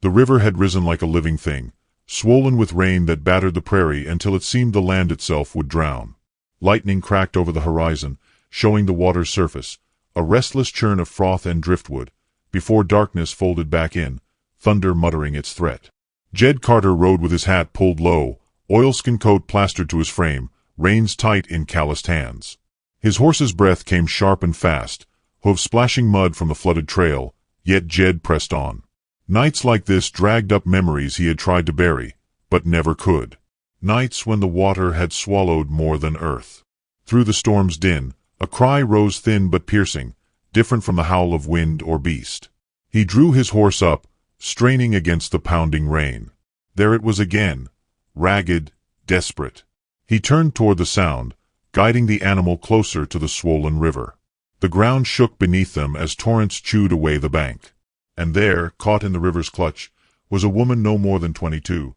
The river had risen like a living thing, swollen with rain that battered the prairie until it seemed the land itself would drown. Lightning cracked over the horizon, showing the water's surface, a restless churn of froth and driftwood, before darkness folded back in, thunder muttering its threat. Jed Carter rode with his hat pulled low, oilskin coat plastered to his frame, reins tight in calloused hands. His horse's breath came sharp and fast, hooves splashing mud from the flooded trail, yet Jed pressed on. Nights like this dragged up memories he had tried to bury, but never could. Nights when the water had swallowed more than earth. Through the storm's din, a cry rose thin but piercing, different from the howl of wind or beast. He drew his horse up, straining against the pounding rain. There it was again, ragged, desperate. He turned toward the sound, guiding the animal closer to the swollen river. The ground shook beneath them as torrents chewed away the bank. And there, caught in the river's clutch, was a woman no more than 22.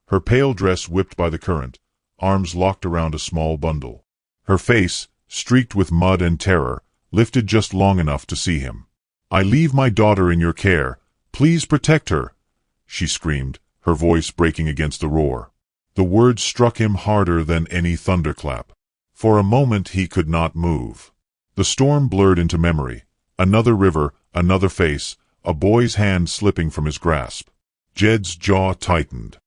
Her pale dress whipped by the current, arms locked around a small bundle. Her face, streaked with mud and terror, lifted just long enough to see him. "I leave my daughter in your care. Please protect her," she screamed, her voice breaking against the roar. The words struck him harder than any thunderclap. For a moment he could not move. The storm blurred into memory. Another river, another face, a boy's hand slipping from his grasp. Jed's jaw tightened.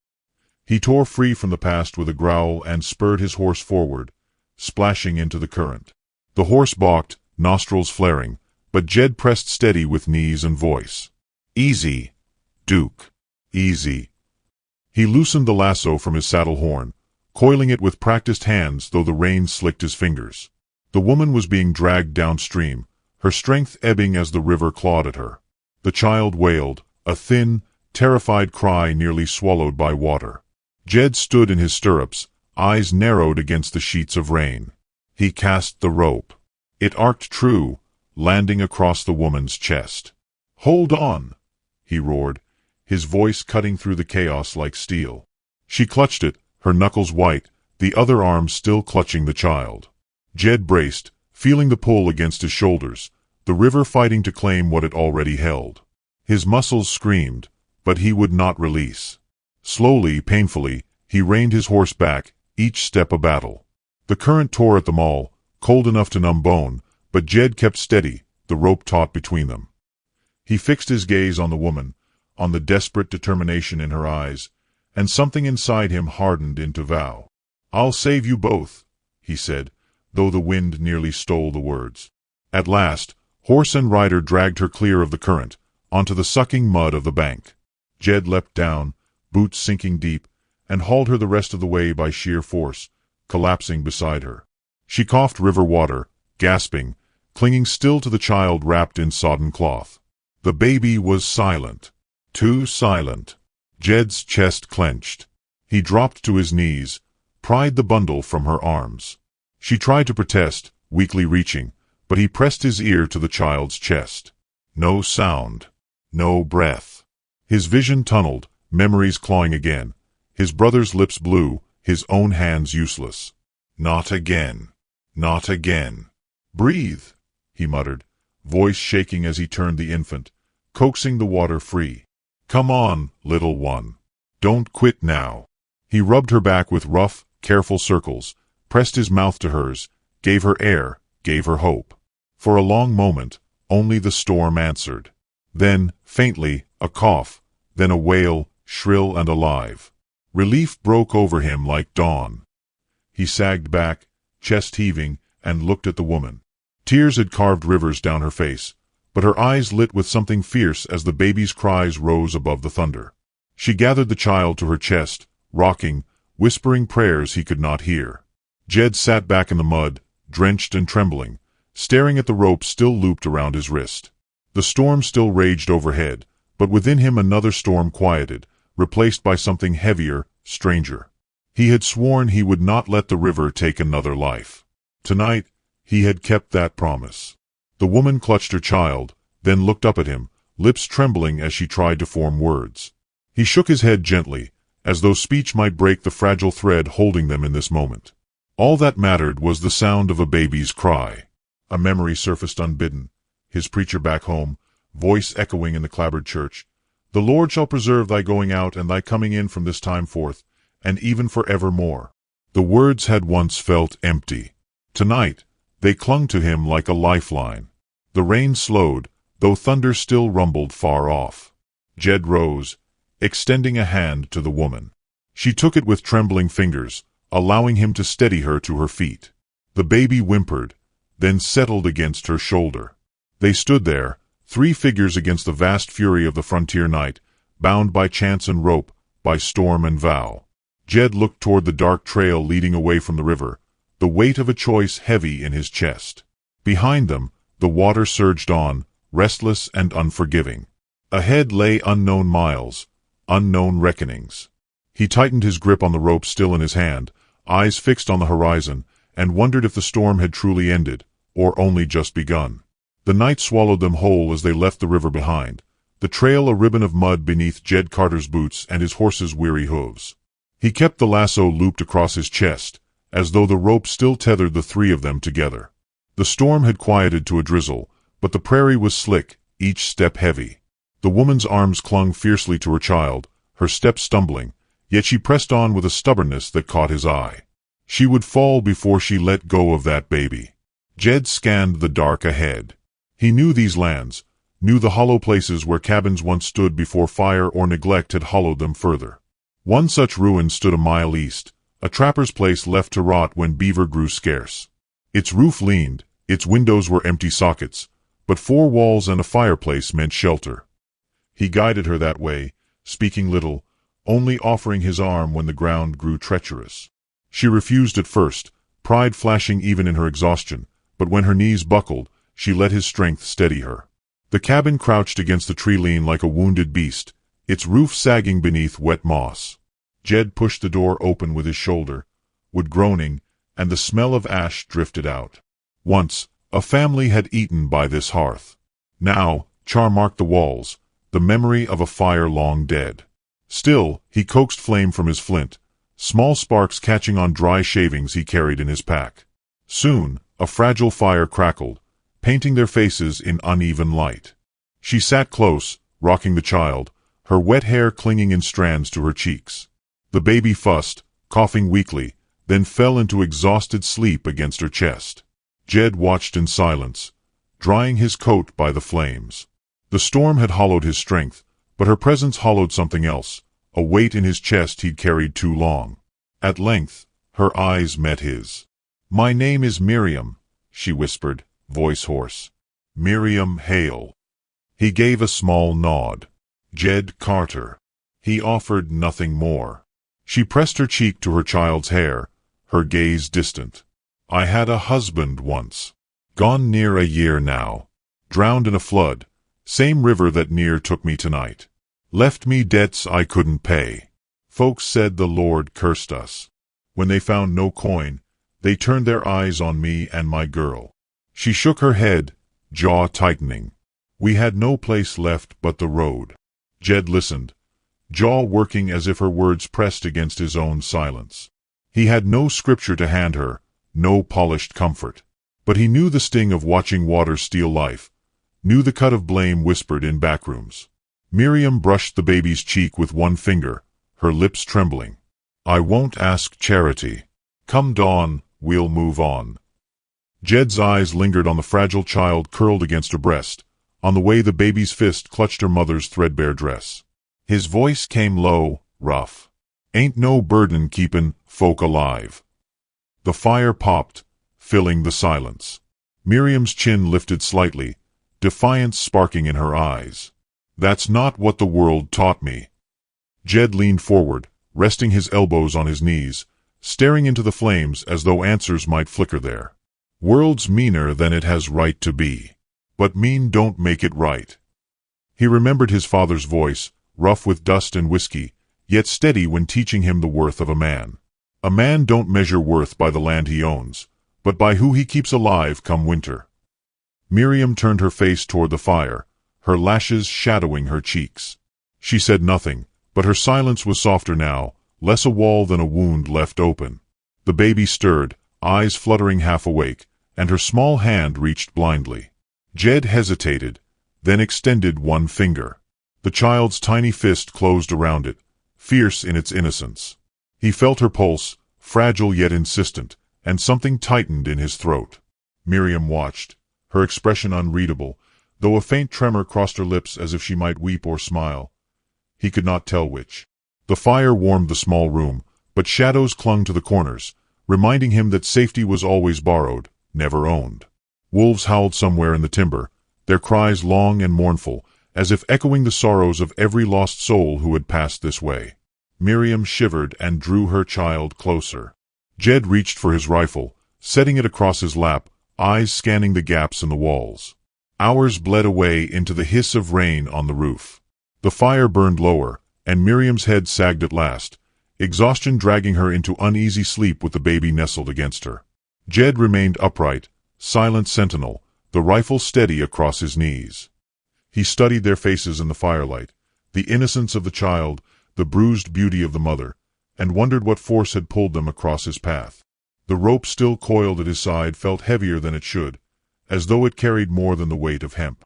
He tore free from the past with a growl and spurred his horse forward, splashing into the current. The horse balked, nostrils flaring, but Jed pressed steady with knees and voice. "Easy, Duke. Easy." He loosened the lasso from his saddle horn, coiling it with practiced hands though the rain slicked his fingers. The woman was being dragged downstream, her strength ebbing as the river clawed at her. The child wailed, a thin, terrified cry nearly swallowed by water. Jed stood in his stirrups, eyes narrowed against the sheets of rain. He cast the rope. It arced true, landing across the woman's chest. "Hold on!" he roared, his voice cutting through the chaos like steel. She clutched it, her knuckles white, the other arm still clutching the child. Jed braced, feeling the pull against his shoulders, the river fighting to claim what it already held. His muscles screamed, but he would not release. Slowly, painfully, he reined his horse back, each step a battle. The current tore at them all, cold enough to numb bone, but Jed kept steady, the rope taut between them. He fixed his gaze on the woman, on the desperate determination in her eyes, and something inside him hardened into vow. "I'll save you both," he said, though the wind nearly stole the words. At last, horse and rider dragged her clear of the current, onto the sucking mud of the bank. Jed leapt down, boots sinking deep, and hauled her the rest of the way by sheer force, collapsing beside her. She coughed river water, gasping, clinging still to the child wrapped in sodden cloth. The baby was silent. Too silent. Jed's chest clenched. He dropped to his knees, pried the bundle from her arms. She tried to protest, weakly reaching, but he pressed his ear to the child's chest. No sound. No breath. His vision tunneled, memories clawing again. His brother's lips blue, his own hands useless. Not again. Not again. "Breathe," he muttered, voice shaking as he turned the infant, coaxing the water free. "Come on, little one. Don't quit now." He rubbed her back with rough, careful circles, pressed his mouth to hers, gave her air, gave her hope. For a long moment, only the storm answered. Then, faintly, a cough, then a wail, shrill and alive. Relief broke over him like dawn. He sagged back, chest heaving, and looked at the woman. Tears had carved rivers down her face, but her eyes lit with something fierce as the baby's cries rose above the thunder. She gathered the child to her chest, rocking, whispering prayers he could not hear. Jed sat back in the mud, drenched and trembling, staring at the rope still looped around his wrist. The storm still raged overhead, but within him another storm quieted, replaced by something heavier, stranger. He had sworn he would not let the river take another life. Tonight, he had kept that promise. The woman clutched her child, then looked up at him, lips trembling as she tried to form words. He shook his head gently, as though speech might break the fragile thread holding them in this moment. All that mattered was the sound of a baby's cry. A memory surfaced unbidden, his preacher back home, voice echoing in the clapboard church, The Lord shall preserve thy going out and thy coming in from this time forth, and even for evermore. The words had once felt empty. Tonight, they clung to him like a lifeline. The rain slowed, though thunder still rumbled far off. Jed rose, extending a hand to the woman. She took it with trembling fingers, allowing him to steady her to her feet. The baby whimpered, then settled against her shoulder. They stood there, 3 figures against the vast fury of the frontier night, bound by chance and rope, by storm and vow. Jed looked toward the dark trail leading away from the river, the weight of a choice heavy in his chest. Behind them, the water surged on, restless and unforgiving. Ahead lay unknown miles, unknown reckonings. He tightened his grip on the rope still in his hand, eyes fixed on the horizon, and wondered if the storm had truly ended, or only just begun. The night swallowed them whole as they left the river behind, the trail a ribbon of mud beneath Jed Carter's boots and his horse's weary hooves. He kept the lasso looped across his chest, as though the rope still tethered the 3 of them together. The storm had quieted to a drizzle, but the prairie was slick, each step heavy. The woman's arms clung fiercely to her child, her steps stumbling, yet she pressed on with a stubbornness that caught his eye. She would fall before she let go of that baby. Jed scanned the dark ahead. He knew these lands, knew the hollow places where cabins once stood before fire or neglect had hollowed them further. One such ruin stood a mile east, a trapper's place left to rot when beaver grew scarce. Its roof leaned, its windows were empty sockets, but 4 walls and a fireplace meant shelter. He guided her that way, speaking little, only offering his arm when the ground grew treacherous. She refused at first, pride flashing even in her exhaustion, but when her knees buckled, she let his strength steady her. The cabin crouched against the tree lean like a wounded beast, its roof sagging beneath wet moss. Jed pushed the door open with his shoulder, wood groaning, and the smell of ash drifted out. Once, a family had eaten by this hearth. Now, char marked the walls, the memory of a fire long dead. Still, he coaxed flame from his flint, small sparks catching on dry shavings he carried in his pack. Soon, a fragile fire crackled, painting their faces in uneven light. She sat close, rocking the child, her wet hair clinging in strands to her cheeks. The baby fussed, coughing weakly, then fell into exhausted sleep against her chest. Jed watched in silence, drying his coat by the flames. The storm had hollowed his strength, but her presence hollowed something else, a weight in his chest he'd carried too long. At length, her eyes met his. "My name is Miriam," she whispered, voice hoarse. "Miriam Hale." He gave a small nod. "Jed Carter." He offered nothing more. She pressed her cheek to her child's hair, her gaze distant. "I had a husband once. Gone near a year now. Drowned in a flood, same river that near took me tonight. Left me debts I couldn't pay. Folks said the Lord cursed us. When they found no coin, they turned their eyes on me and my girl." She shook her head, jaw tightening. "We had no place left but the road." Jed listened, jaw working as if her words pressed against his own silence. He had no scripture to hand her, no polished comfort. But he knew the sting of watching water steal life, knew the cut of blame whispered in backrooms. Miriam brushed the baby's cheek with one finger, her lips trembling. "I won't ask charity. Come dawn, we'll move on." Jed's eyes lingered on the fragile child curled against her breast, on the way the baby's fist clutched her mother's threadbare dress. His voice came low, rough. "Ain't no burden keepin' folk alive." The fire popped, filling the silence. Miriam's chin lifted slightly, defiance sparking in her eyes. "That's not what the world taught me." Jed leaned forward, resting his elbows on his knees, staring into the flames as though answers might flicker there. "World's meaner than it has right to be. But mean don't make it right." He remembered his father's voice, rough with dust and whiskey, yet steady when teaching him the worth of a man. A man don't measure worth by the land he owns, but by who he keeps alive come winter. Miriam turned her face toward the fire, her lashes shadowing her cheeks. She said nothing, but her silence was softer now, less a wall than a wound left open. The baby stirred, eyes fluttering half awake, and her small hand reached blindly. Jed hesitated, then extended one finger. The child's tiny fist closed around it, fierce in its innocence. He felt her pulse, fragile yet insistent, and something tightened in his throat. Miriam watched, her expression unreadable, though a faint tremor crossed her lips as if she might weep or smile. He could not tell which. The fire warmed the small room, but shadows clung to the corners, reminding him that safety was always borrowed, never owned. Wolves howled somewhere in the timber, their cries long and mournful, as if echoing the sorrows of every lost soul who had passed this way. Miriam shivered and drew her child closer. Jed reached for his rifle, setting it across his lap, eyes scanning the gaps in the walls. Hours bled away into the hiss of rain on the roof. The fire burned lower, and Miriam's head sagged at last, exhaustion dragging her into uneasy sleep with the baby nestled against her. Jed remained upright, silent sentinel, the rifle steady across his knees. He studied their faces in the firelight, the innocence of the child, the bruised beauty of the mother, and wondered what force had pulled them across his path. The rope still coiled at his side felt heavier than it should, as though it carried more than the weight of hemp.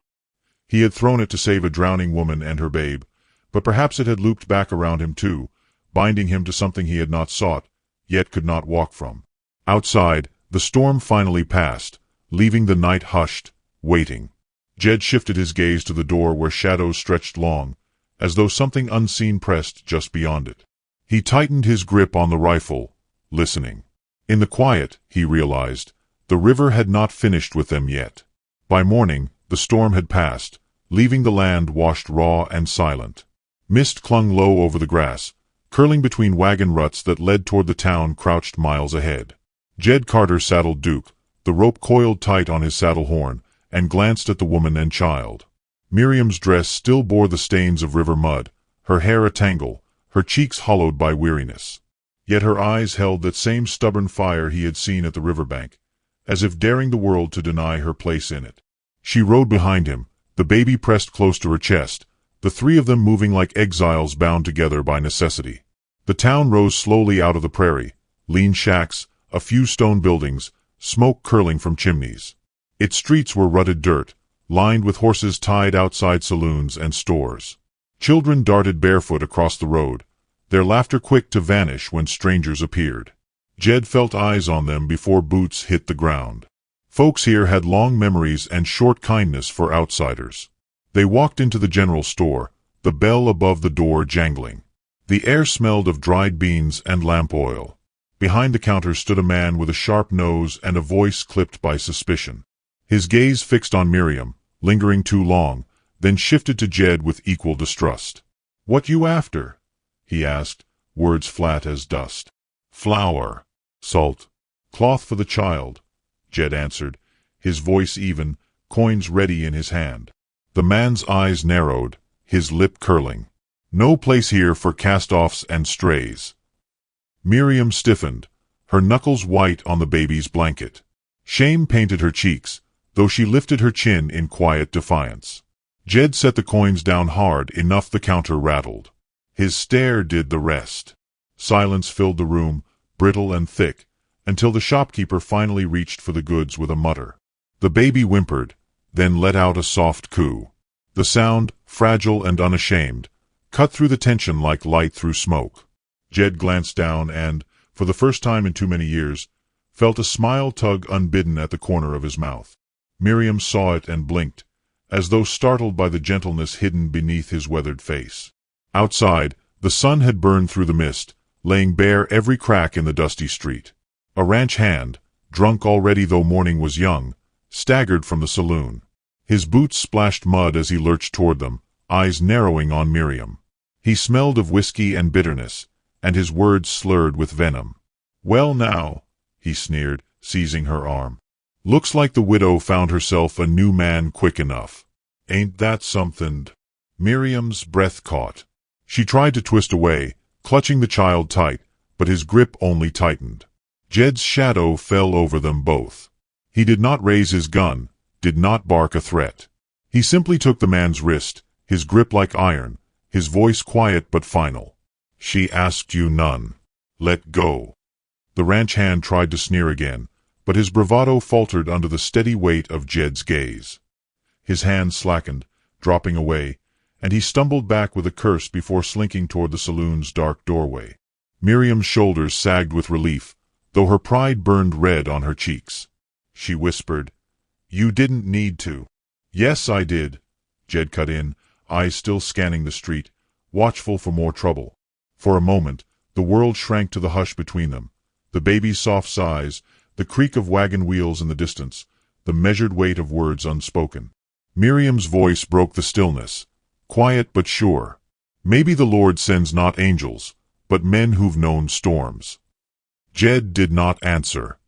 He had thrown it to save a drowning woman and her babe, but perhaps it had looped back around him too, binding him to something he had not sought, yet could not walk from. Outside, the storm finally passed, leaving the night hushed, waiting. Jed shifted his gaze to the door where shadows stretched long, as though something unseen pressed just beyond it. He tightened his grip on the rifle, listening. In the quiet, he realized, the river had not finished with them yet. By morning, the storm had passed, leaving the land washed raw and silent. Mist clung low over the grass, curling between wagon ruts that led toward the town crouched miles ahead. Jed Carter saddled Duke, the rope coiled tight on his saddle horn, and glanced at the woman and child. Miriam's dress still bore the stains of river mud, her hair a tangle, her cheeks hollowed by weariness. Yet her eyes held that same stubborn fire he had seen at the riverbank, as if daring the world to deny her place in it. She rode behind him, the baby pressed close to her chest, the three of them moving like exiles bound together by necessity. The town rose slowly out of the prairie, lean shacks, a few stone buildings, smoke curling from chimneys. Its streets were rutted dirt, lined with horses tied outside saloons and stores. Children darted barefoot across the road, their laughter quick to vanish when strangers appeared. Jed felt eyes on them before boots hit the ground. Folks here had long memories and short kindness for outsiders. They walked into the general store, the bell above the door jangling. The air smelled of dried beans and lamp oil. Behind the counter stood a man with a sharp nose and a voice clipped by suspicion. His gaze fixed on Miriam, lingering too long, then shifted to Jed with equal distrust. "What you after?" he asked, words flat as dust. "Flour, salt, cloth for the child," Jed answered, his voice even, coins ready in his hand. The man's eyes narrowed, his lip curling. "No place here for cast-offs and strays." Miriam stiffened, her knuckles white on the baby's blanket. Shame painted her cheeks, though she lifted her chin in quiet defiance. Jed set the coins down hard enough the counter rattled. His stare did the rest. Silence filled the room, brittle and thick, until the shopkeeper finally reached for the goods with a mutter. The baby whimpered, then let out a soft coo. The sound, fragile and unashamed, cut through the tension like light through smoke. Jed glanced down and, for the first time in too many years, felt a smile tug unbidden at the corner of his mouth. Miriam saw it and blinked, as though startled by the gentleness hidden beneath his weathered face. Outside, the sun had burned through the mist, laying bare every crack in the dusty street. A ranch hand, drunk already though morning was young, staggered from the saloon. His boots splashed mud as he lurched toward them, eyes narrowing on Miriam. He smelled of whiskey and bitterness, and his words slurred with venom. "Well now," he sneered, seizing her arm. "Looks like the widow found herself a new man quick enough. Ain't that something?" Miriam's breath caught. She tried to twist away, clutching the child tight, but his grip only tightened. Jed's shadow fell over them both. He did not raise his gun, did not bark a threat. He simply took the man's wrist, his grip like iron, his voice quiet but final. "She asked you none. Let go." The ranch hand tried to sneer again, but his bravado faltered under the steady weight of Jed's gaze. His hand slackened, dropping away, and he stumbled back with a curse before slinking toward the saloon's dark doorway. Miriam's shoulders sagged with relief, though her pride burned red on her cheeks. She whispered, "You didn't need to." "Yes, I did," Jed cut in, eyes still scanning the street, watchful for more trouble. For a moment, the world shrank to the hush between them, the baby's soft sighs, the creak of wagon wheels in the distance, the measured weight of words unspoken. Miriam's voice broke the stillness, quiet but sure. "Maybe the Lord sends not angels, but men who've known storms." Jed did not answer.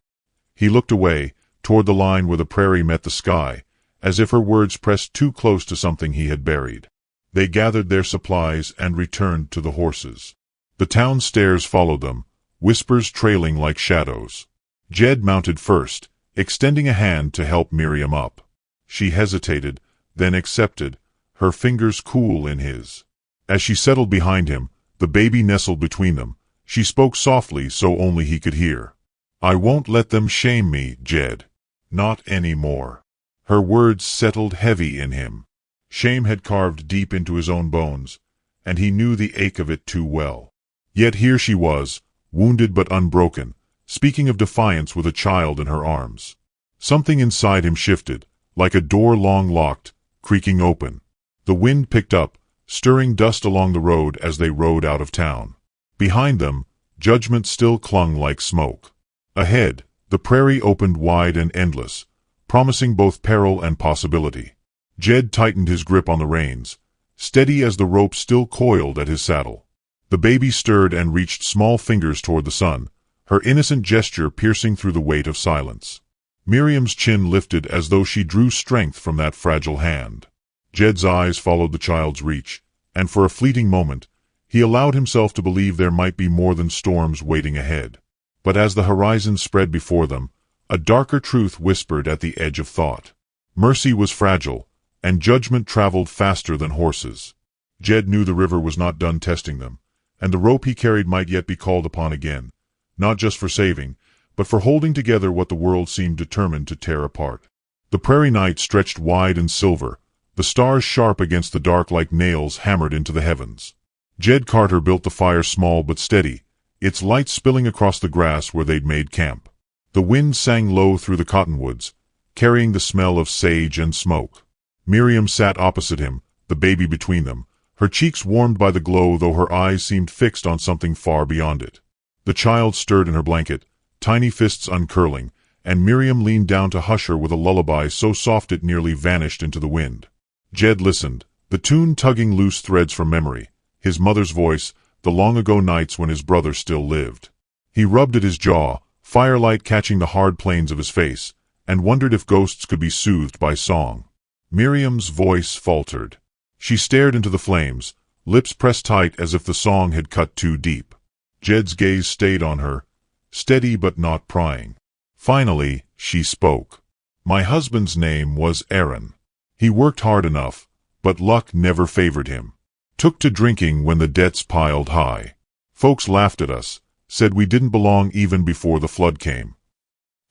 He looked away, toward the line where the prairie met the sky, as if her words pressed too close to something he had buried. They gathered their supplies and returned to the horses. The town stairs followed them, whispers trailing like shadows. Jed mounted first, extending a hand to help Miriam up. She hesitated, then accepted, her fingers cool in his. As she settled behind him, the baby nestled between them. She spoke softly so only he could hear. "I won't let them shame me, Jed. Not any more." Her words settled heavy in him. Shame had carved deep into his own bones, and he knew the ache of it too well. Yet here she was, wounded but unbroken, speaking of defiance with a child in her arms. Something inside him shifted, like a door long locked, creaking open. The wind picked up, stirring dust along the road as they rode out of town. Behind them, judgment still clung like smoke. Ahead, the prairie opened wide and endless, promising both peril and possibility. Jed tightened his grip on the reins, steady as the rope still coiled at his saddle. The baby stirred and reached small fingers toward the sun, her innocent gesture piercing through the weight of silence. Miriam's chin lifted as though she drew strength from that fragile hand. Jed's eyes followed the child's reach, and for a fleeting moment, he allowed himself to believe there might be more than storms waiting ahead. But as the horizon spread before them, a darker truth whispered at the edge of thought. Mercy was fragile, and judgment traveled faster than horses. Jed knew the river was not done testing them, and the rope he carried might yet be called upon again, not just for saving, but for holding together what the world seemed determined to tear apart. The prairie night stretched wide and silver, the stars sharp against the dark like nails hammered into the heavens. Jed Carter built the fire small but steady, its light spilling across the grass where they'd made camp. The wind sang low through the cottonwoods, carrying the smell of sage and smoke. Miriam sat opposite him, the baby between them, her cheeks warmed by the glow though her eyes seemed fixed on something far beyond it. The child stirred in her blanket, tiny fists uncurling, and Miriam leaned down to hush her with a lullaby so soft it nearly vanished into the wind. Jed listened, the tune tugging loose threads from memory, his mother's voice, the long-ago nights when his brother still lived. He rubbed at his jaw, firelight catching the hard planes of his face, and wondered if ghosts could be soothed by song. Miriam's voice faltered. She stared into the flames, lips pressed tight as if the song had cut too deep. Jed's gaze stayed on her, steady but not prying. Finally, she spoke. "My husband's name was Aaron. He worked hard enough, but luck never favored him. Took to drinking when the debts piled high. Folks laughed at us, said we didn't belong even before the flood came."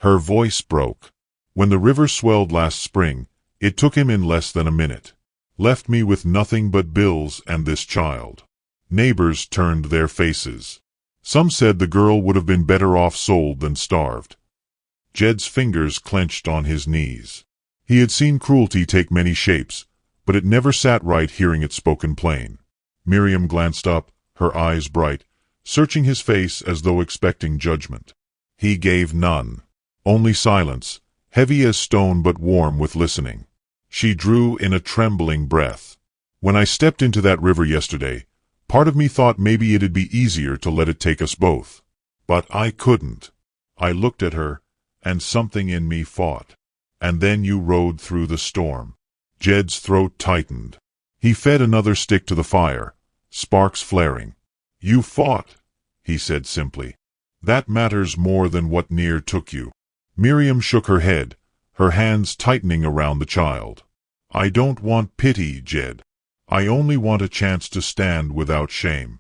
Her voice broke. "When the river swelled last spring, it took him in less than a minute. Left me with nothing but bills and this child." Neighbors turned their faces. Some said the girl would have been better off sold than starved. Jed's fingers clenched on his knees. He had seen cruelty take many shapes, but it never sat right hearing it spoken plain. Miriam glanced up, her eyes bright, searching his face as though expecting judgment. He gave none. Only silence, heavy as stone but warm with listening. She drew in a trembling breath. "When I stepped into that river yesterday, part of me thought maybe it'd be easier to let it take us both. But I couldn't. I looked at her, and something in me fought. And then you rode through the storm." Jed's throat tightened. He fed another stick to the fire, sparks flaring. "You fought," he said simply. "That matters more than what near took you." Miriam shook her head, her hands tightening around the child. "I don't want pity, Jed. I only want a chance to stand without shame."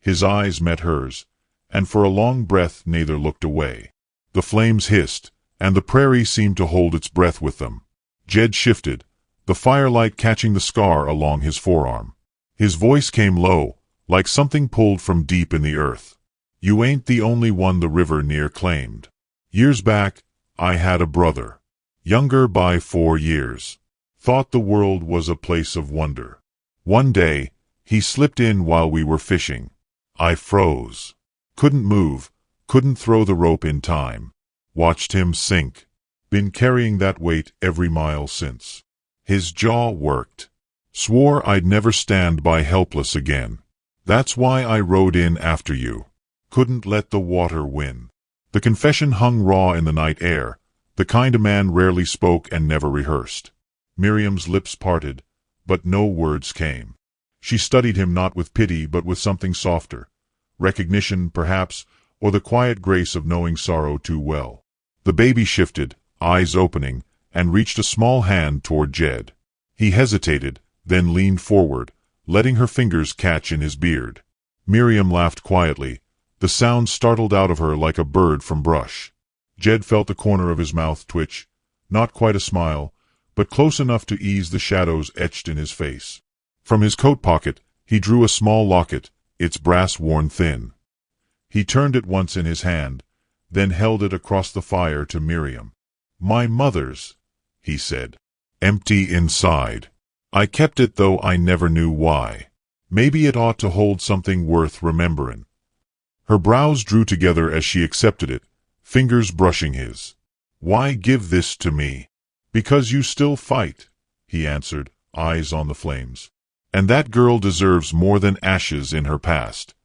His eyes met hers, and for a long breath neither looked away. The flames hissed, and the prairie seemed to hold its breath with them. Jed shifted, the firelight catching the scar along his forearm. His voice came low, like something pulled from deep in the earth. You ain't the only one the river near claimed. Years back, I had a brother. Younger by 4 years. Thought the world was a place of wonder. One day, he slipped in while we were fishing. I froze. Couldn't move, couldn't throw the rope in time. Watched him sink. Been carrying that weight every mile since. His jaw worked. Swore I'd never stand by helpless again. That's why I rode in after you. Couldn't let the water win. The confession hung raw in the night air, the kind a man rarely spoke and never rehearsed. Miriam's lips parted, but no words came. She studied him not with pity but with something softer. Recognition, perhaps, or the quiet grace of knowing sorrow too well. The baby shifted, eyes opening, and reached a small hand toward Jed. He hesitated, then leaned forward, letting her fingers catch in his beard. Miriam laughed quietly. The sound startled out of her like a bird from brush. Jed felt the corner of his mouth twitch, not quite a smile, but close enough to ease the shadows etched in his face. From his coat pocket, he drew a small locket, its brass worn thin. He turned it once in his hand, then held it across the fire to Miriam. My mother's, he said. Empty inside. I kept it though I never knew why. Maybe it ought to hold something worth rememberin'. Her brows drew together as she accepted it, fingers brushing his. Why give this to me? Because you still fight, he answered, eyes on the flames. And that girl deserves more than ashes in her past.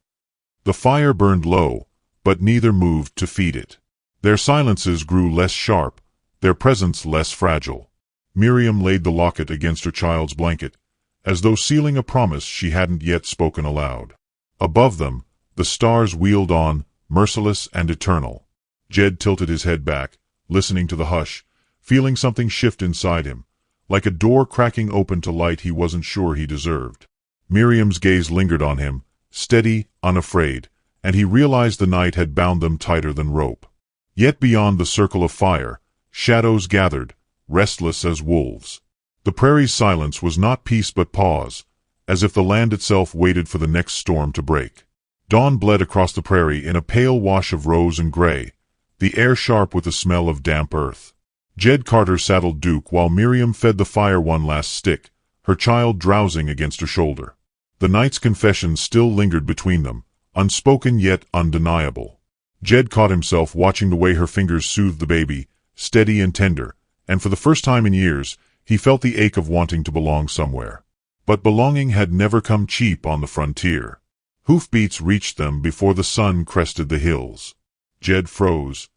The fire burned low, but neither moved to feed it. Their silences grew less sharp, their presence less fragile. Miriam laid the locket against her child's blanket, as though sealing a promise she hadn't yet spoken aloud. Above them, the stars wheeled on, merciless and eternal. Jed tilted his head back, listening to the hush, feeling something shift inside him, like a door cracking open to light he wasn't sure he deserved. Miriam's gaze lingered on him, steady, unafraid, and he realized the night had bound them tighter than rope. Yet beyond the circle of fire, shadows gathered, restless as wolves. The prairie's silence was not peace but pause, as if the land itself waited for the next storm to break. Dawn bled across the prairie in a pale wash of rose and gray, the air sharp with the smell of damp earth. Jed Carter saddled Duke while Miriam fed the fire one last stick, her child drowsing against her shoulder. The night's confession still lingered between them, unspoken yet undeniable. Jed caught himself watching the way her fingers soothed the baby, steady and tender, and for the first time in years, he felt the ache of wanting to belong somewhere. But belonging had never come cheap on the frontier. Hoofbeats reached them before the sun crested the hills. Jed froze,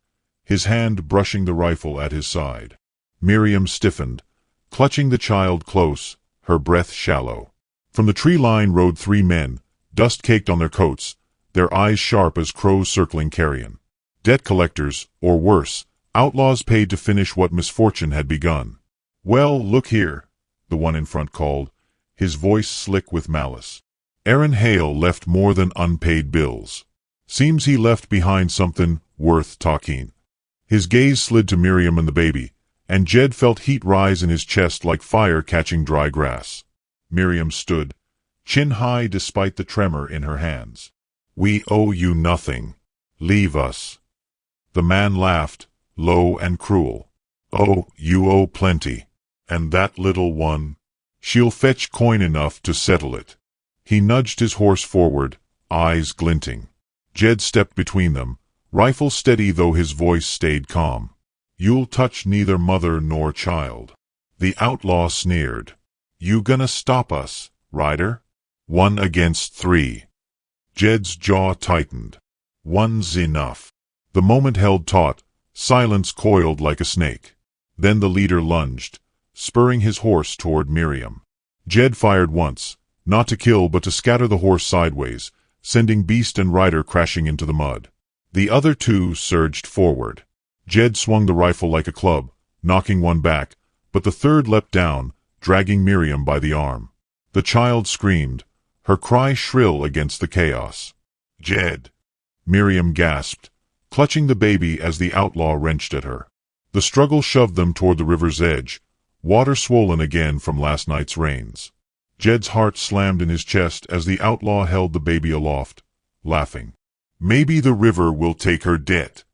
his hand brushing the rifle at his side. Miriam stiffened, clutching the child close, her breath shallow. From the tree line rode 3 men, dust caked on their coats, their eyes sharp as crows circling carrion. Debt collectors, or worse, outlaws paid to finish what misfortune had begun. Well, look here, the one in front called, his voice slick with malice. Aaron Hale left more than unpaid bills. Seems he left behind something worth talking. His gaze slid to Miriam and the baby, and Jed felt heat rise in his chest like fire catching dry grass. Miriam stood, chin high despite the tremor in her hands. We owe you nothing. Leave us. The man laughed, low and cruel. Oh, you owe plenty. And that little one? She'll fetch coin enough to settle it. He nudged his horse forward, eyes glinting. Jed stepped between them, rifle steady though his voice stayed calm. You'll touch neither mother nor child. The outlaw sneered. You gonna stop us, rider? 1 against 3. Jed's jaw tightened. 1's enough. The moment held taut, silence coiled like a snake. Then the leader lunged, spurring his horse toward Miriam. Jed fired once, not to kill but to scatter the horse sideways, sending beast and rider crashing into the mud. The other 2 surged forward. Jed swung the rifle like a club, knocking one back, but the third leapt down, dragging Miriam by the arm. The child screamed, her cry shrill against the chaos. Jed! Miriam gasped, clutching the baby as the outlaw wrenched at her. The struggle shoved them toward the river's edge, water swollen again from last night's rains. Jed's heart slammed in his chest as the outlaw held the baby aloft, laughing. "Maybe the river will take her debt."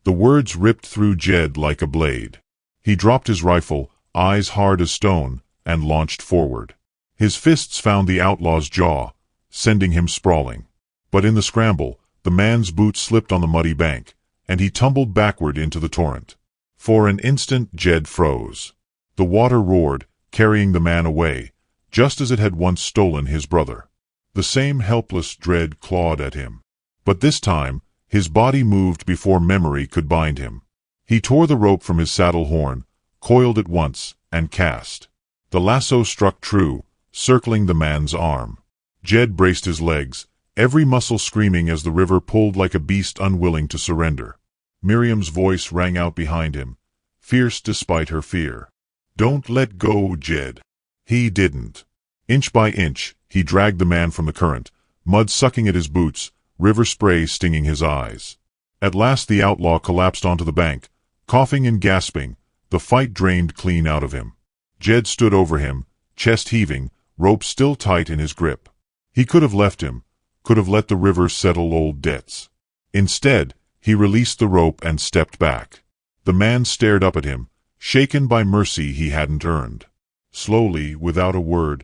The words ripped through Jed like a blade. He dropped his rifle, eyes hard as stone, and launched forward. His fists found the outlaw's jaw, sending him sprawling. But in the scramble, the man's boot slipped on the muddy bank, and he tumbled backward into the torrent. For an instant Jed froze. The water roared, carrying the man away, just as it had once stolen his brother. The same helpless dread clawed at him. But this time, his body moved before memory could bind him. He tore the rope from his saddle horn, coiled it once, and cast. The lasso struck true, circling the man's arm. Jed braced his legs, every muscle screaming as the river pulled like a beast unwilling to surrender. Miriam's voice rang out behind him, fierce despite her fear. "Don't let go, Jed." He didn't. Inch by inch, he dragged the man from the current, mud sucking at his boots, river spray stinging his eyes. At last the outlaw collapsed onto the bank, coughing and gasping, the fight drained clean out of him. Jed stood over him, chest heaving, rope still tight in his grip. He could have left him, could have let the river settle old debts. Instead, he released the rope and stepped back. The man stared up at him, shaken by mercy he hadn't earned. Slowly, without a word,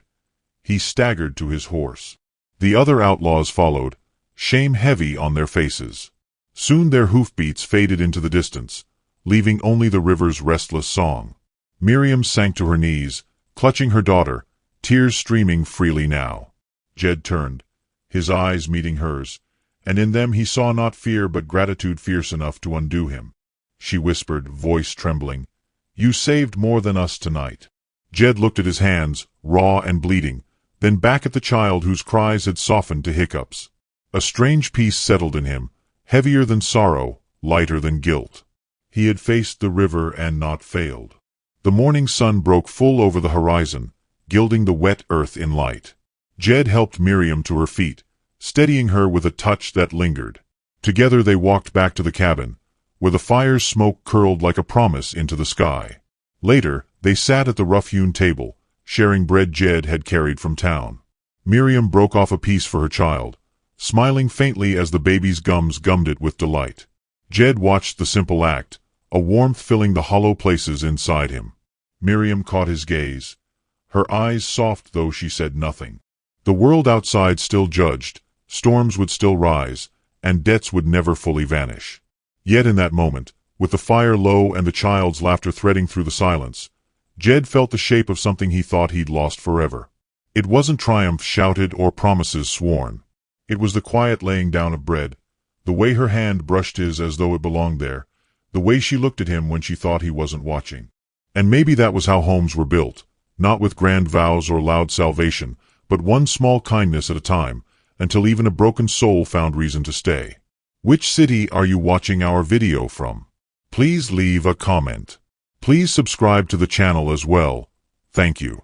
he staggered to his horse. The other outlaws followed, shame heavy on their faces. Soon their hoofbeats faded into the distance, leaving only the river's restless song. Miriam sank to her knees, clutching her daughter, tears streaming freely now. Jed turned, his eyes meeting hers, and in them he saw not fear but gratitude fierce enough to undo him. She whispered, voice trembling, "You saved more than us tonight." Jed looked at his hands, raw and bleeding, then back at the child whose cries had softened to hiccups. A strange peace settled in him, heavier than sorrow, lighter than guilt. He had faced the river and not failed. The morning sun broke full over the horizon, gilding the wet earth in light. Jed helped Miriam to her feet, steadying her with a touch that lingered. Together they walked back to the cabin, where the fire's smoke curled like a promise into the sky. Later, they sat at the rough-hewn table, sharing bread Jed had carried from town. Miriam broke off a piece for her child, smiling faintly as the baby's gums gummed it with delight. Jed watched the simple act, a warmth filling the hollow places inside him. Miriam caught his gaze, her eyes soft though she said nothing. The world outside still judged, storms would still rise, and debts would never fully vanish. Yet in that moment, with the fire low and the child's laughter threading through the silence, Jed felt the shape of something he thought he'd lost forever. It wasn't triumph shouted or promises sworn. It was the quiet laying down of bread, the way her hand brushed his as though it belonged there, the way she looked at him when she thought he wasn't watching. And maybe that was how homes were built, not with grand vows or loud salvation, but one small kindness at a time, until even a broken soul found reason to stay. Which city are you watching our video from? Please leave a comment. Please subscribe to the channel as well. Thank you.